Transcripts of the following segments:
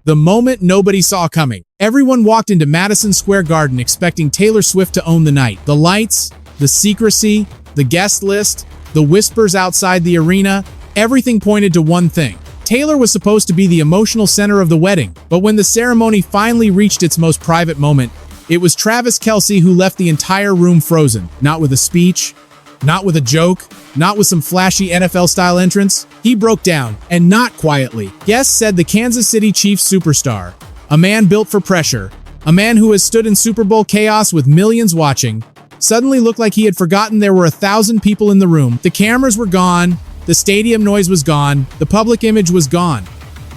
The moment nobody saw coming. Everyone walked into Madison Square Garden expecting Taylor Swift to own the night. The lights, the secrecy, the guest list, the whispers outside the arena, everything pointed to one thing. Taylor was supposed to be the emotional center of the wedding, but when the ceremony finally reached its most private moment, it was Travis Kelce who left the entire room frozen. Not with a speech, not with a joke, not with some flashy NFL-style entrance. He broke down, and not quietly. Guests said the Kansas City Chiefs superstar, a man built for pressure, a man who has stood in Super Bowl chaos with millions watching, suddenly looked like he had forgotten there were 1,000 people in the room. The cameras were gone, the stadium noise was gone, the public image was gone.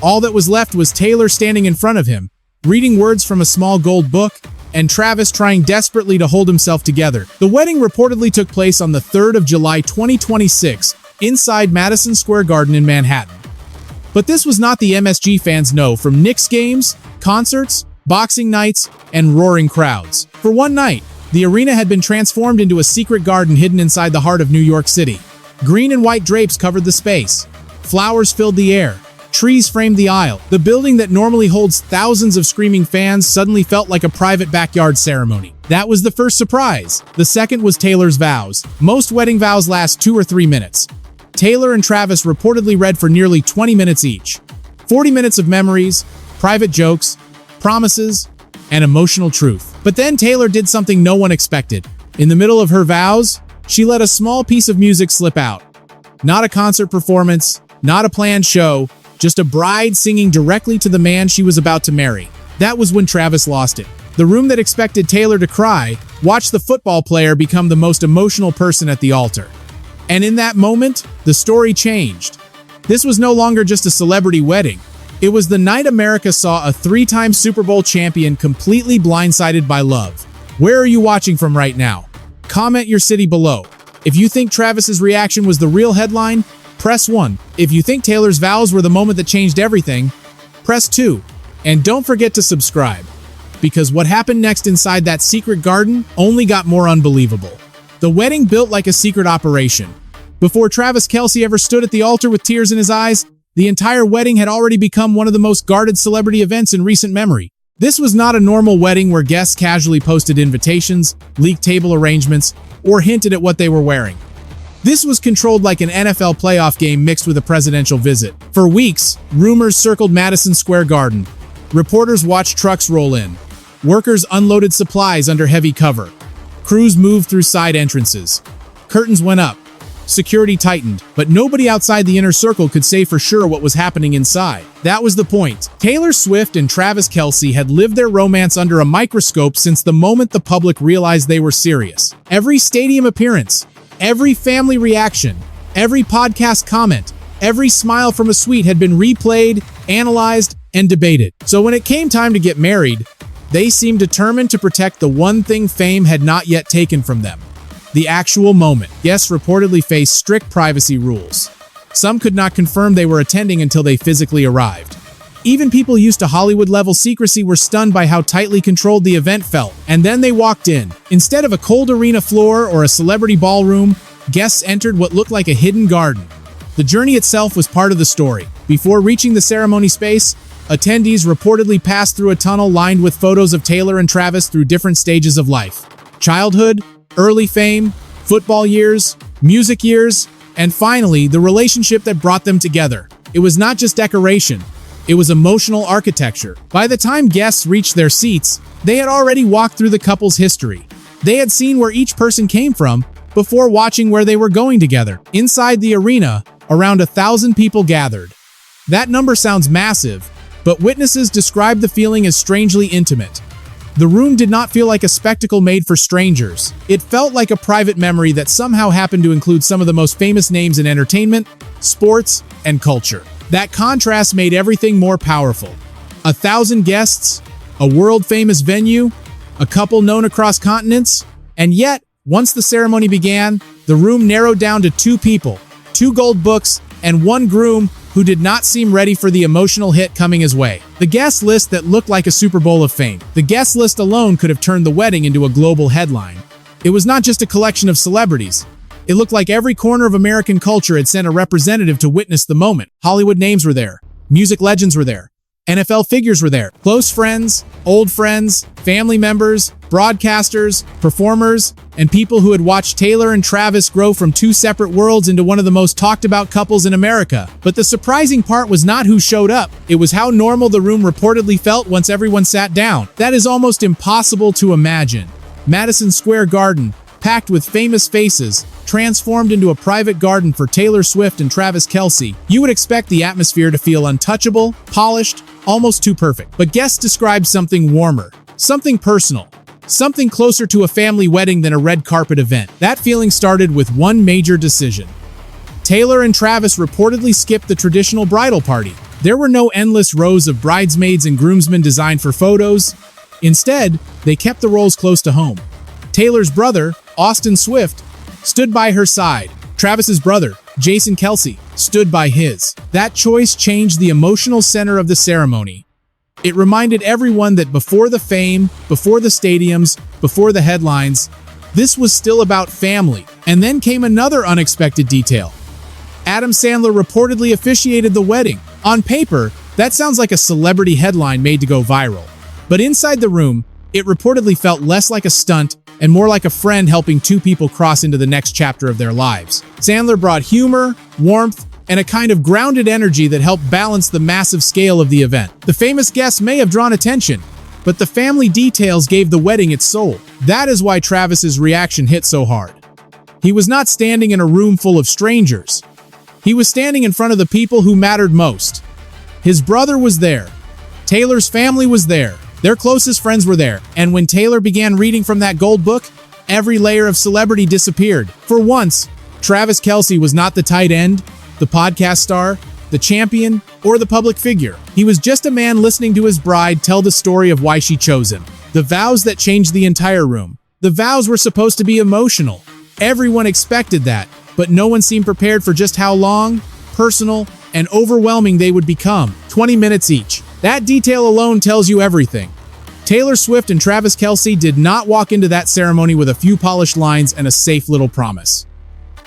All that was left was Taylor standing in front of him, reading words from a small gold book, and Travis trying desperately to hold himself together. The wedding reportedly took place on the 3rd of July 2026, inside Madison Square Garden in Manhattan. But this was not the MSG fans know from Knicks games, concerts, boxing nights, and roaring crowds. For one night, the arena had been transformed into a secret garden hidden inside the heart of New York City. Green and white drapes covered the space. Flowers filled the air. Trees framed the aisle. The building that normally holds thousands of screaming fans suddenly felt like a private backyard ceremony. That was the first surprise. The second was Taylor's vows. Most wedding vows last 2 or 3 minutes. Taylor and Travis reportedly read for nearly 20 minutes each. 40 minutes of memories, private jokes, promises, and emotional truth. But then Taylor did something no one expected. In the middle of her vows, she let a small piece of music slip out. Not a concert performance, not a planned show, just a bride singing directly to the man she was about to marry. That was when Travis lost it. The room that expected Taylor to cry watched the football player become the most emotional person at the altar. And in that moment, the story changed. This was no longer just a celebrity wedding. It was the night America saw a 3-time Super Bowl champion completely blindsided by love. Where are you watching from right now? Comment your city below. If you think Travis's reaction was the real headline, press 1. If you think Taylor's vows were the moment that changed everything, press 2. And don't forget to subscribe, because what happened next inside that secret garden only got more unbelievable. The wedding built like a secret operation. Before Travis Kelce ever stood at the altar with tears in his eyes, the entire wedding had already become one of the most guarded celebrity events in recent memory. This was not a normal wedding where guests casually posted invitations, leaked table arrangements, or hinted at what they were wearing. This was controlled like an NFL playoff game mixed with a presidential visit. For weeks, rumors circled Madison Square Garden. Reporters watched trucks roll in. Workers unloaded supplies under heavy cover. Crews moved through side entrances. Curtains went up. Security tightened, but nobody outside the inner circle could say for sure what was happening inside. That was the point. Taylor Swift and Travis Kelce had lived their romance under a microscope since the moment the public realized they were serious. Every stadium appearance, every family reaction, every podcast comment, every smile from a suite had been replayed, analyzed, and debated. So when it came time to get married, they seemed determined to protect the one thing fame had not yet taken from them. The actual moment. Guests reportedly faced strict privacy rules. Some could not confirm they were attending until they physically arrived. Even people used to Hollywood-level secrecy were stunned by how tightly controlled the event felt. And then they walked in. Instead of a cold arena floor or a celebrity ballroom, guests entered what looked like a hidden garden. The journey itself was part of the story. Before reaching the ceremony space, attendees reportedly passed through a tunnel lined with photos of Taylor and Travis through different stages of life. Childhood, early fame, football years, music years, and finally, the relationship that brought them together. It was not just decoration, it was emotional architecture. By the time guests reached their seats, they had already walked through the couple's history. They had seen where each person came from before watching where they were going together. Inside the arena, around 1,000 people gathered. That number sounds massive, but witnesses described the feeling as strangely intimate. The room did not feel like a spectacle made for strangers. It felt like a private memory that somehow happened to include some of the most famous names in entertainment, sports, and culture. That contrast made everything more powerful. 1,000 guests, a world-famous venue, a couple known across continents, and yet, once the ceremony began, the room narrowed down to 2 people, 2 gold books, and 1 groom who did not seem ready for the emotional hit coming his way. The guest list that looked like a Super Bowl of fame. The guest list alone could have turned the wedding into a global headline. It was not just a collection of celebrities. It looked like every corner of American culture had sent a representative to witness the moment. Hollywood names were there. Music legends were there. NFL figures were there. Close friends, old friends, family members, broadcasters, performers, and people who had watched Taylor and Travis grow from two separate worlds into one of the most talked about couples in America. But the surprising part was not who showed up. It was how normal the room reportedly felt once everyone sat down. That is almost impossible to imagine. Madison Square Garden, packed with famous faces, transformed into a private garden for Taylor Swift and Travis Kelce. You would expect the atmosphere to feel untouchable, polished, almost too perfect. But guests described something warmer, something personal, something closer to a family wedding than a red carpet event. That feeling started with one major decision. Taylor and Travis reportedly skipped the traditional bridal party. There were no endless rows of bridesmaids and groomsmen designed for photos. Instead, they kept the roles close to home. Taylor's brother, Austin Swift, stood by her side. Travis's brother, Jason Kelce, stood by his. That choice changed the emotional center of the ceremony. It reminded everyone that before the fame, before the stadiums, before the headlines, this was still about family. And then came another unexpected detail. Adam Sandler reportedly officiated the wedding. On paper, that sounds like a celebrity headline made to go viral. But inside the room, it reportedly felt less like a stunt and more like a friend helping two people cross into the next chapter of their lives. Sandler brought humor, warmth, and a kind of grounded energy that helped balance the massive scale of the event. The famous guests may have drawn attention, but the family details gave the wedding its soul. That is why Travis's reaction hit so hard. He was not standing in a room full of strangers. He was standing in front of the people who mattered most. His brother was there. Taylor's family was there. Their closest friends were there, and when Taylor began reading from that gold book, every layer of celebrity disappeared. For once, Travis Kelce was not the tight end, the podcast star, the champion, or the public figure. He was just a man listening to his bride tell the story of why she chose him. The vows that changed the entire room. The vows were supposed to be emotional. Everyone expected that, but no one seemed prepared for just how long, personal, and overwhelming they would become. 20 minutes each. That detail alone tells you everything. Taylor Swift and Travis Kelce did not walk into that ceremony with a few polished lines and a safe little promise.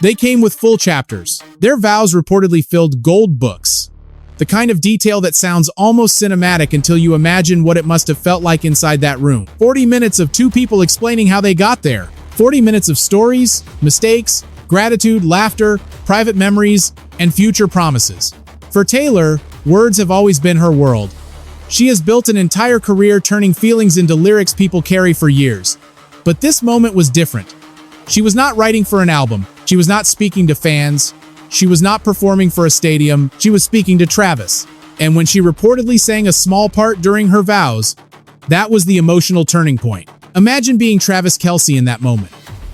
They came with full chapters. Their vows reportedly filled gold books. The kind of detail that sounds almost cinematic until you imagine what it must have felt like inside that room. 40 minutes of two people explaining how they got there. 40 minutes of stories, mistakes, gratitude, laughter, private memories, and future promises. For Taylor, words have always been her world. She has built an entire career turning feelings into lyrics people carry for years. But this moment was different. She was not writing for an album. She was not speaking to fans. She was not performing for a stadium. She was speaking to Travis. And when she reportedly sang a small part during her vows, that was the emotional turning point. Imagine being Travis Kelce in that moment.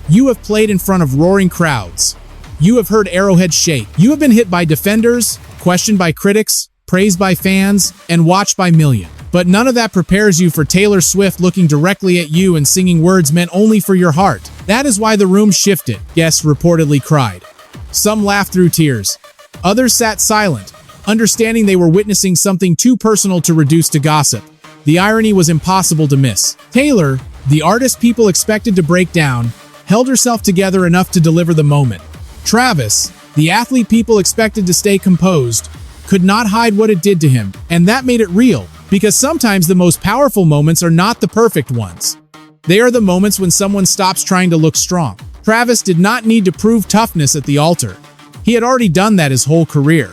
You have played in front of roaring crowds. You have heard arrowheads shake. You have been hit by defenders, questioned by critics, praised by fans, and watched by millions. But none of that prepares you for Taylor Swift looking directly at you and singing words meant only for your heart. That is why the room shifted. Guests reportedly cried. Some laughed through tears. Others sat silent, understanding they were witnessing something too personal to reduce to gossip. The irony was impossible to miss. Taylor, the artist people expected to break down, held herself together enough to deliver the moment. Travis, the athlete people expected to stay composed, could not hide what it did to him, and that made it real, because sometimes the most powerful moments are not the perfect ones. They are the moments when someone stops trying to look strong. Travis did not need to prove toughness at the altar. He had already done that his whole career.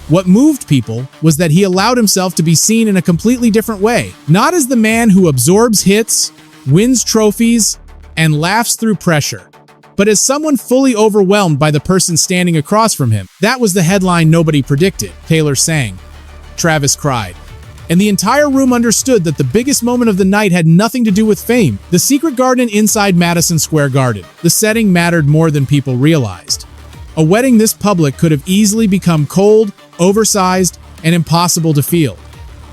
What moved people was that he allowed himself to be seen in a completely different way, not as the man who absorbs hits, wins trophies, and laughs through pressure, but as someone fully overwhelmed by the person standing across from him. That was the headline nobody predicted. Taylor sang. Travis cried. And the entire room understood that the biggest moment of the night had nothing to do with fame. The secret garden inside Madison Square Garden. The setting mattered more than people realized. A wedding this public could have easily become cold, oversized, and impossible to feel.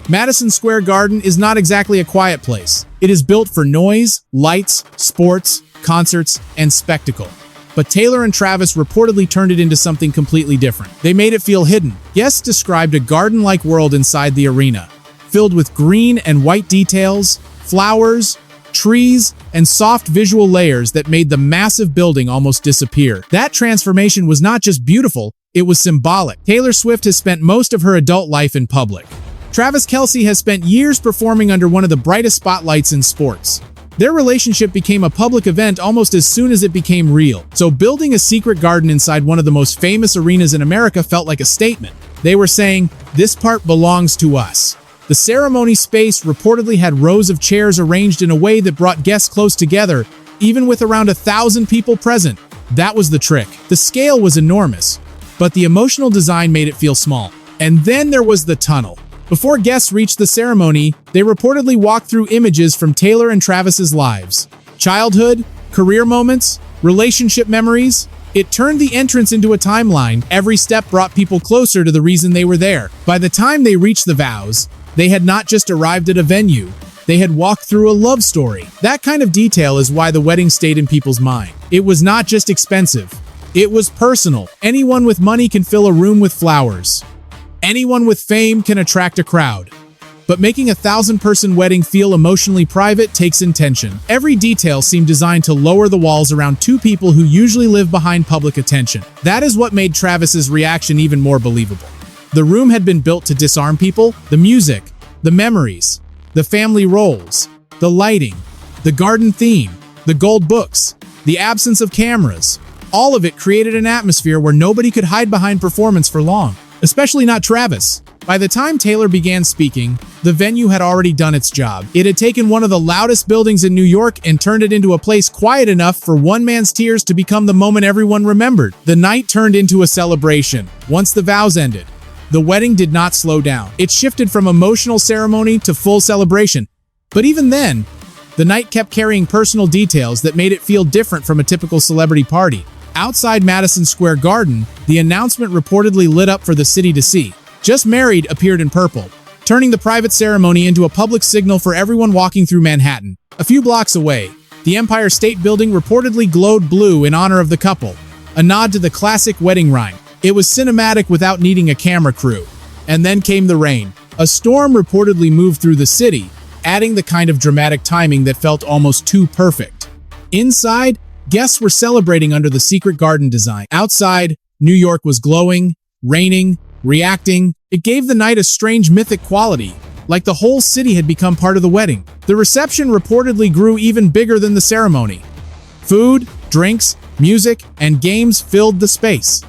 Madison Square Garden is not exactly a quiet place. It is built for noise, lights, sports, concerts, and spectacle. But Taylor and Travis reportedly turned it into something completely different. They made it feel hidden. Guests described a garden-like world inside the arena, filled with green and white details, flowers, trees, and soft visual layers that made the massive building almost disappear. That transformation was not just beautiful, it was symbolic. Taylor Swift has spent most of her adult life in public. Travis Kelce has spent years performing under one of the brightest spotlights in sports. Their relationship became a public event almost as soon as it became real. So building a secret garden inside one of the most famous arenas in America felt like a statement. They were saying, "This part belongs to us." The ceremony space reportedly had rows of chairs arranged in a way that brought guests close together, even with around 1,000 people present. That was the trick. The scale was enormous, but the emotional design made it feel small. And then there was the tunnel. Before guests reached the ceremony, they reportedly walked through images from Taylor and Travis's lives. Childhood, career moments, relationship memories. It turned the entrance into a timeline. Every step brought people closer to the reason they were there. By the time they reached the Vows, they had not just arrived at a venue, they had walked through a love story. That kind of detail is why the wedding stayed in people's mind. It was not just expensive, it was personal. Anyone with money can fill a room with flowers. Anyone with fame can attract a crowd. But making a 1,000-person wedding feel emotionally private takes intention. Every detail seemed designed to lower the walls around two people who usually live behind public attention. That is what made Travis's reaction even more believable. The room had been built to disarm people. The music, the memories, the family roles, the lighting, the garden theme, the gold books, the absence of cameras. All of it created an atmosphere where nobody could hide behind performance for long. Especially not Travis. By the time Taylor began speaking, the venue had already done its job. It had taken one of the loudest buildings in New York and turned it into a place quiet enough for one man's tears to become the moment everyone remembered. The night turned into a celebration. Once the vows ended, the wedding did not slow down. It shifted from emotional ceremony to full celebration. But even then, the night kept carrying personal details that made it feel different from a typical celebrity party. Outside Madison Square Garden, the announcement reportedly lit up for the city to see. "Just Married" appeared in purple, turning the private ceremony into a public signal for everyone walking through Manhattan. A few blocks away, the Empire State Building reportedly glowed blue in honor of the couple, a nod to the classic wedding rhyme. It was cinematic without needing a camera crew. And then came the rain. A storm reportedly moved through the city, adding the kind of dramatic timing that felt almost too perfect. Inside, guests were celebrating under the secret garden design. Outside, New York was glowing, raining, reacting. It gave the night a strange mythic quality, like the whole city had become part of the wedding. The reception reportedly grew even bigger than the ceremony. Food, drinks, music, and games filled the space.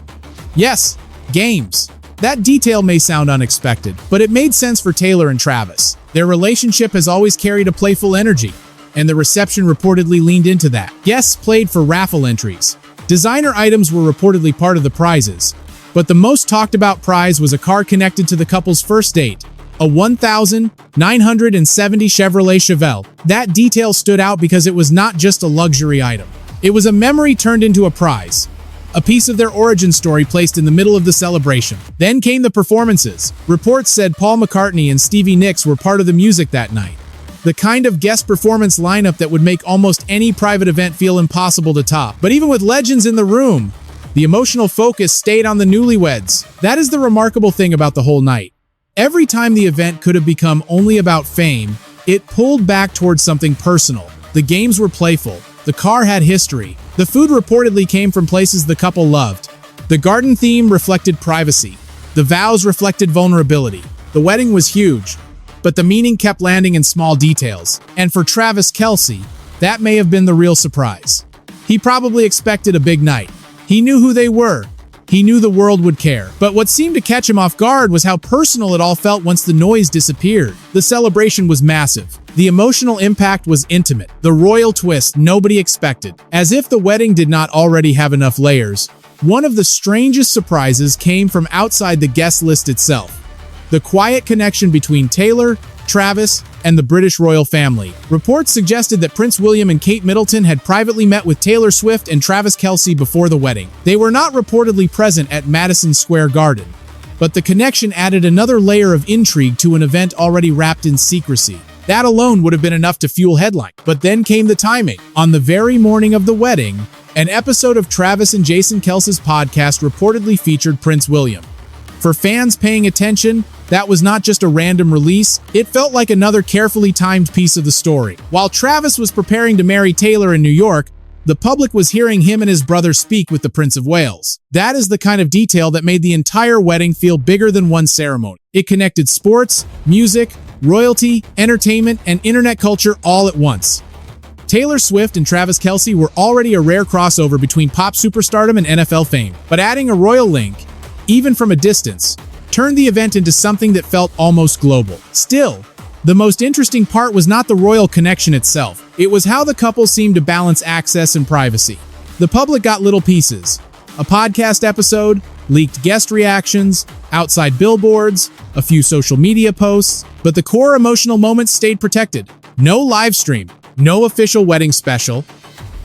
Yes, games. That detail may sound unexpected, but it made sense for Taylor and Travis. Their relationship has always carried a playful energy, and the reception reportedly leaned into that. Guests played for raffle entries. Designer items were reportedly part of the prizes, but the most talked about prize was a car connected to the couple's first date, a 1970 Chevrolet Chevelle. That detail stood out because it was not just a luxury item. It was a memory turned into a prize, a piece of their origin story placed in the middle of the celebration. Then came the performances. Reports said Paul McCartney and Stevie Nicks were part of the music that night. The kind of guest performance lineup that would make almost any private event feel impossible to top. But even with legends in the room, the emotional focus stayed on the newlyweds. That is the remarkable thing about the whole night. Every time the event could have become only about fame, it pulled back towards something personal. The games were playful. The car had history. The food reportedly came from places the couple loved. The garden theme reflected privacy. The vows reflected vulnerability. The wedding was huge, but the meaning kept landing in small details. And for Travis Kelce, that may have been the real surprise. He probably expected a big night. He knew who they were. He knew the world would care. But what seemed to catch him off guard was how personal it all felt once the noise disappeared. The celebration was massive. The emotional impact was intimate. The royal twist nobody expected. As if the wedding did not already have enough layers, one of the strangest surprises came from outside the guest list itself. The quiet connection between Taylor, Travis, and the British royal family. Reports suggested that Prince William and Kate Middleton had privately met with Taylor Swift and Travis Kelce before the wedding. They were not reportedly present at Madison Square Garden, but the connection added another layer of intrigue to an event already wrapped in secrecy. That alone would have been enough to fuel headlines. But then came the timing. On the very morning of the wedding, an episode of Travis and Jason Kelce's podcast reportedly featured Prince William. For fans paying attention, that was not just a random release, it felt like another carefully timed piece of the story. While Travis was preparing to marry Taylor in New York, the public was hearing him and his brother speak with the Prince of Wales. That is the kind of detail that made the entire wedding feel bigger than one ceremony. It connected sports, music, royalty, entertainment, and internet culture all at once. Taylor Swift and Travis Kelce were already a rare crossover between pop superstardom and NFL fame, but adding a royal link, even from a distance, turned the event into something that felt almost global. Still, the most interesting part was not the royal connection itself. It was how the couple seemed to balance access and privacy. The public got little pieces: a podcast episode, leaked guest reactions, outside billboards, a few social media posts, but the core emotional moments stayed protected. No live stream, no official wedding special,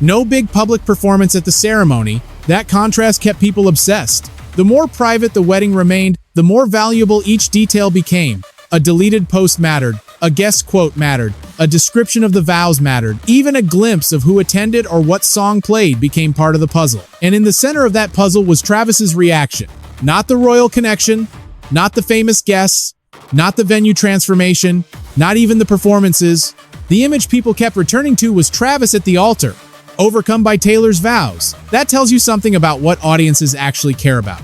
no big public performance at the ceremony. That contrast kept people obsessed. The more private the wedding remained, the more valuable each detail became. A deleted post mattered, a guest quote mattered, a description of the vows mattered. Even a glimpse of who attended or what song played became part of the puzzle. And in the center of that puzzle was Travis's reaction. Not the royal connection, not the famous guests, not the venue transformation, not even the performances. The image people kept returning to was Travis at the altar, overcome by Taylor's vows. That tells you something about what audiences actually care about.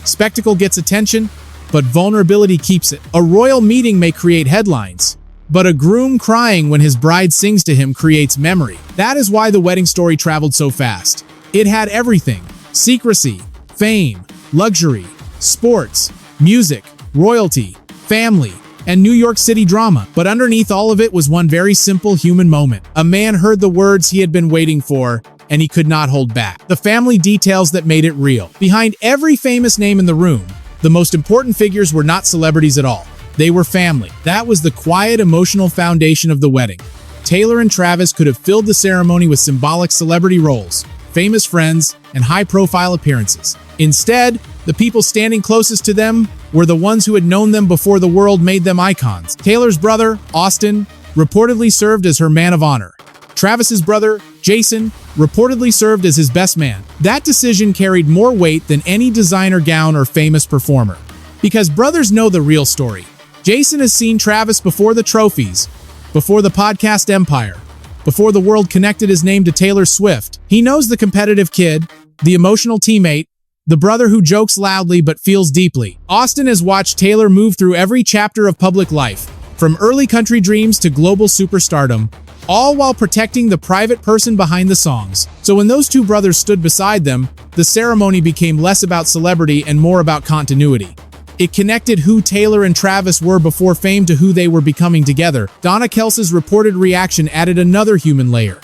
Spectacle gets attention, but vulnerability keeps it. A royal meeting may create headlines, but a groom crying when his bride sings to him creates memory. That is why the wedding story traveled so fast. It had everything: secrecy, fame, luxury, sports, music, royalty, family, and New York City drama. But underneath all of it was one very simple human moment. A man heard the words he had been waiting for, and he could not hold back. The family details that made it real. Behind every famous name in the room, the most important figures were not celebrities at all. They were family. That was the quiet, emotional foundation of the wedding. Taylor and Travis could have filled the ceremony with symbolic celebrity roles, famous friends, and high-profile appearances. Instead, the people standing closest to them were the ones who had known them before the world made them icons. Taylor's brother, Austin, reportedly served as her man of honor. Travis's brother, Jason, reportedly served as his best man. That decision carried more weight than any designer gown or famous performer. Because brothers know the real story. Jason has seen Travis before the trophies, before the podcast empire, before the world connected his name to Taylor Swift. He knows the competitive kid, the emotional teammate, the brother who jokes loudly but feels deeply. Austin has watched Taylor move through every chapter of public life, from early country dreams to global superstardom, all while protecting the private person behind the songs. So when those two brothers stood beside them, the ceremony became less about celebrity and more about continuity. It connected who Taylor and Travis were before fame to who they were becoming together. Donna Kelce's reported reaction added another human layer.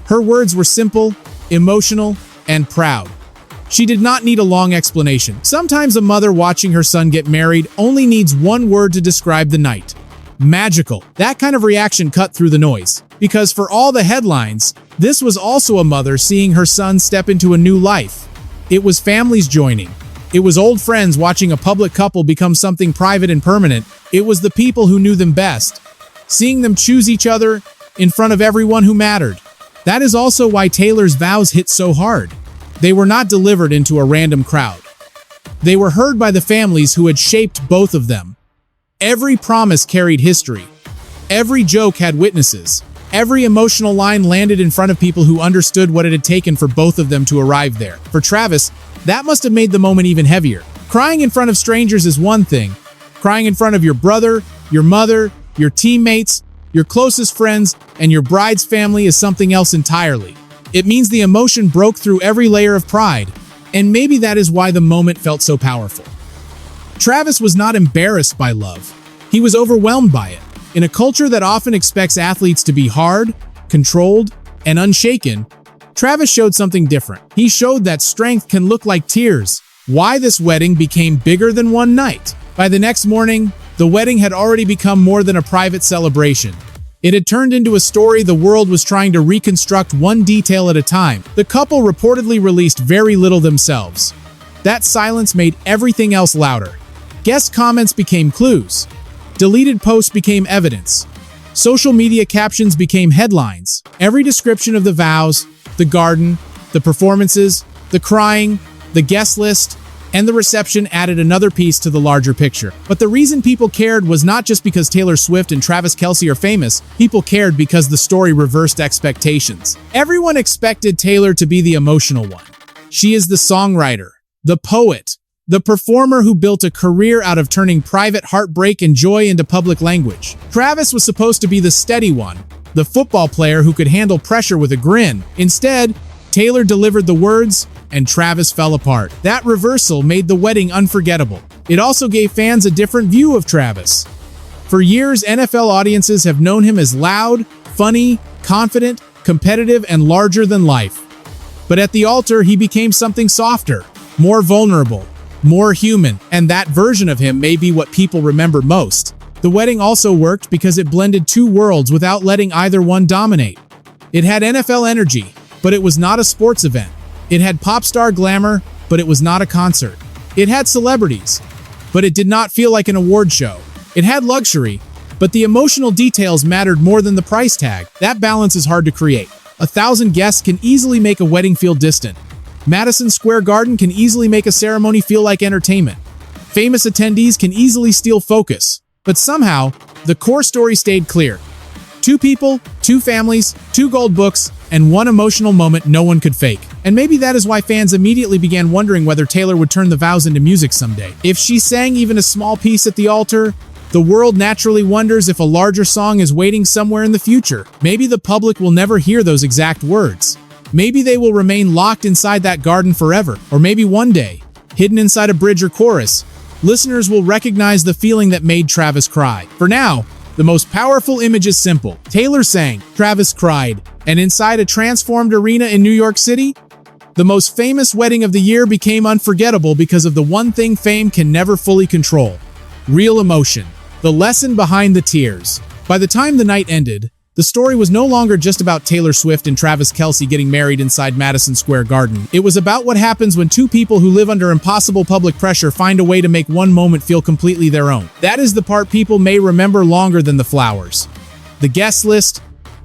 Her words were simple, emotional, and proud. She did not need a long explanation. Sometimes a mother watching her son get married only needs one word to describe the night: magical. That kind of reaction cut through the noise. Because for all the headlines, this was also a mother seeing her son step into a new life. It was families joining. It was old friends watching a public couple become something private and permanent. It was the people who knew them best, seeing them choose each other in front of everyone who mattered. That is also why Taylor's vows hit so hard. They were not delivered into a random crowd. They were heard by the families who had shaped both of them. Every promise carried history. Every joke had witnesses. Every emotional line landed in front of people who understood what it had taken for both of them to arrive there. For Travis, that must have made the moment even heavier. Crying in front of strangers is one thing. Crying in front of your brother, your mother, your teammates, your closest friends, and your bride's family is something else entirely. It means the emotion broke through every layer of pride, and maybe that is why the moment felt so powerful. Travis was not embarrassed by love. He was overwhelmed by it. In a culture that often expects athletes to be hard, controlled, and unshaken, Travis showed something different. He showed that strength can look like tears. Why this wedding became bigger than one night. By the next morning, the wedding had already become more than a private celebration. It had turned into a story the world was trying to reconstruct one detail at a time. The couple reportedly released very little themselves. That silence made everything else louder. Guest comments became clues. Deleted posts became evidence. Social media captions became headlines. Every description of the vows, the garden, the performances, the crying, the guest list, and the reception added another piece to the larger picture. But the reason people cared was not just because Taylor Swift and Travis Kelce are famous. People cared because the story reversed expectations. Everyone expected Taylor to be the emotional one. She is the songwriter, the poet, the performer who built a career out of turning private heartbreak and joy into public language. Travis was supposed to be the steady one, the football player who could handle pressure with a grin. Instead, Taylor delivered the words, and Travis fell apart. That reversal made the wedding unforgettable. It also gave fans a different view of Travis. For years, NFL audiences have known him as loud, funny, confident, competitive, and larger than life. But at the altar, he became something softer, more vulnerable, more human, and that version of him may be what people remember most. The wedding also worked because it blended two worlds without letting either one dominate. It had NFL energy, but it was not a sports event. It had pop star glamour, but it was not a concert. It had celebrities, but it did not feel like an award show. It had luxury, but the emotional details mattered more than the price tag. That balance is hard to create. 1,000 guests can easily make a wedding feel distant. Madison Square Garden can easily make a ceremony feel like entertainment. Famous attendees can easily steal focus. But somehow, the core story stayed clear. 2 people, 2 families, 2 gold books, and 1 emotional moment no one could fake. And maybe that is why fans immediately began wondering whether Taylor would turn the vows into music someday. If she sang even a small piece at the altar, the world naturally wonders if a larger song is waiting somewhere in the future. Maybe the public will never hear those exact words. Maybe they will remain locked inside that garden forever. Or maybe one day, hidden inside a bridge or chorus, listeners will recognize the feeling that made Travis cry. For now, the most powerful image is simple. Taylor sang, Travis cried, and inside a transformed arena in New York City, the most famous wedding of the year became unforgettable because of the one thing fame can never fully control: real emotion. The lesson behind the tears. By the time the night ended, the story was no longer just about Taylor Swift and Travis Kelce getting married inside Madison Square Garden. It was about what happens when 2 people who live under impossible public pressure find a way to make one moment feel completely their own. That is the part people may remember longer than the flowers, the guest list,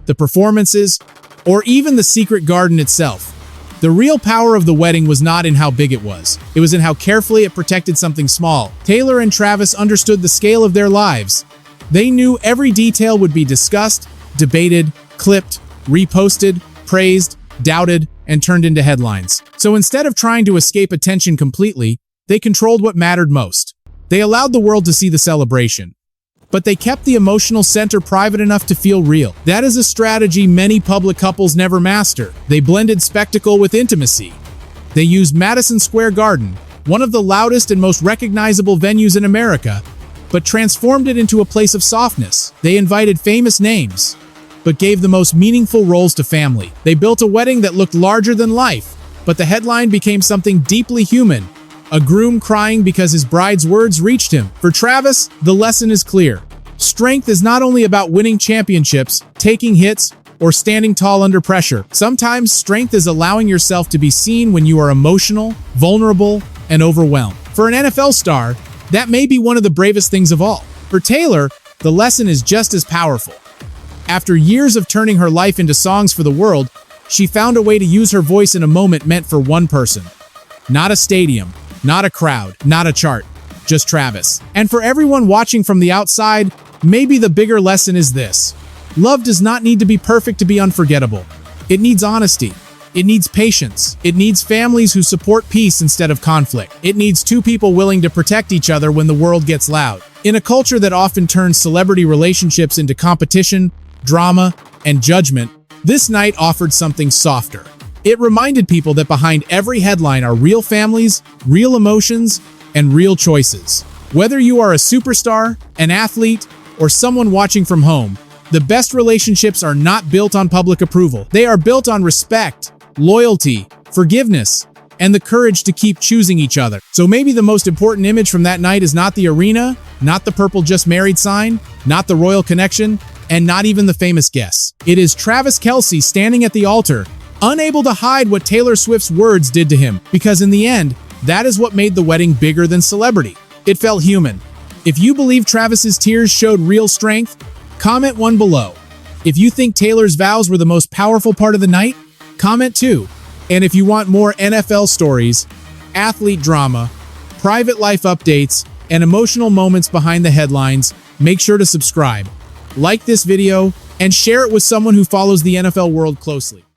the performances, or even the secret garden itself. The real power of the wedding was not in how big it was. It was in how carefully it protected something small. Taylor and Travis understood the scale of their lives. They knew every detail would be discussed, debated, clipped, reposted, praised, doubted, and turned into headlines. So instead of trying to escape attention completely, they controlled what mattered most. They allowed the world to see the celebration, but they kept the emotional center private enough to feel real. That is a strategy many public couples never master. They blended spectacle with intimacy. They used Madison Square Garden, one of the loudest and most recognizable venues in America, but transformed it into a place of softness. They invited famous names, but gave the most meaningful roles to family. They built a wedding that looked larger than life, but the headline became something deeply human. A groom crying because his bride's words reached him. For Travis, the lesson is clear. Strength is not only about winning championships, taking hits, or standing tall under pressure. Sometimes strength is allowing yourself to be seen when you are emotional, vulnerable, and overwhelmed. For an NFL star, that may be one of the bravest things of all. For Taylor, the lesson is just as powerful. After years of turning her life into songs for the world, she found a way to use her voice in a moment meant for one person. Not a stadium, not a crowd, not a chart, just Travis. And for everyone watching from the outside, maybe the bigger lesson is this: love does not need to be perfect to be unforgettable. It needs honesty. It needs patience. It needs families who support peace instead of conflict. It needs 2 people willing to protect each other when the world gets loud. In a culture that often turns celebrity relationships into competition, drama, and judgment, this night offered something softer. It reminded people that behind every headline are real families, real emotions, and real choices. Whether you are a superstar, an athlete, or someone watching from home, the best relationships are not built on public approval. They are built on respect, loyalty, forgiveness, and the courage to keep choosing each other. So maybe the most important image from that night is not the arena, not the purple just married sign, not the royal connection, and not even the famous guests. It is Travis Kelce standing at the altar, unable to hide what Taylor Swift's words did to him, because in the end, that is what made the wedding bigger than celebrity. It felt human. If you believe Travis's tears showed real strength, comment 1 below. If you think Taylor's vows were the most powerful part of the night, comment 2. And if you want more NFL stories, athlete drama, private life updates, and emotional moments behind the headlines, make sure to subscribe, like this video, and share it with someone who follows the NFL world closely.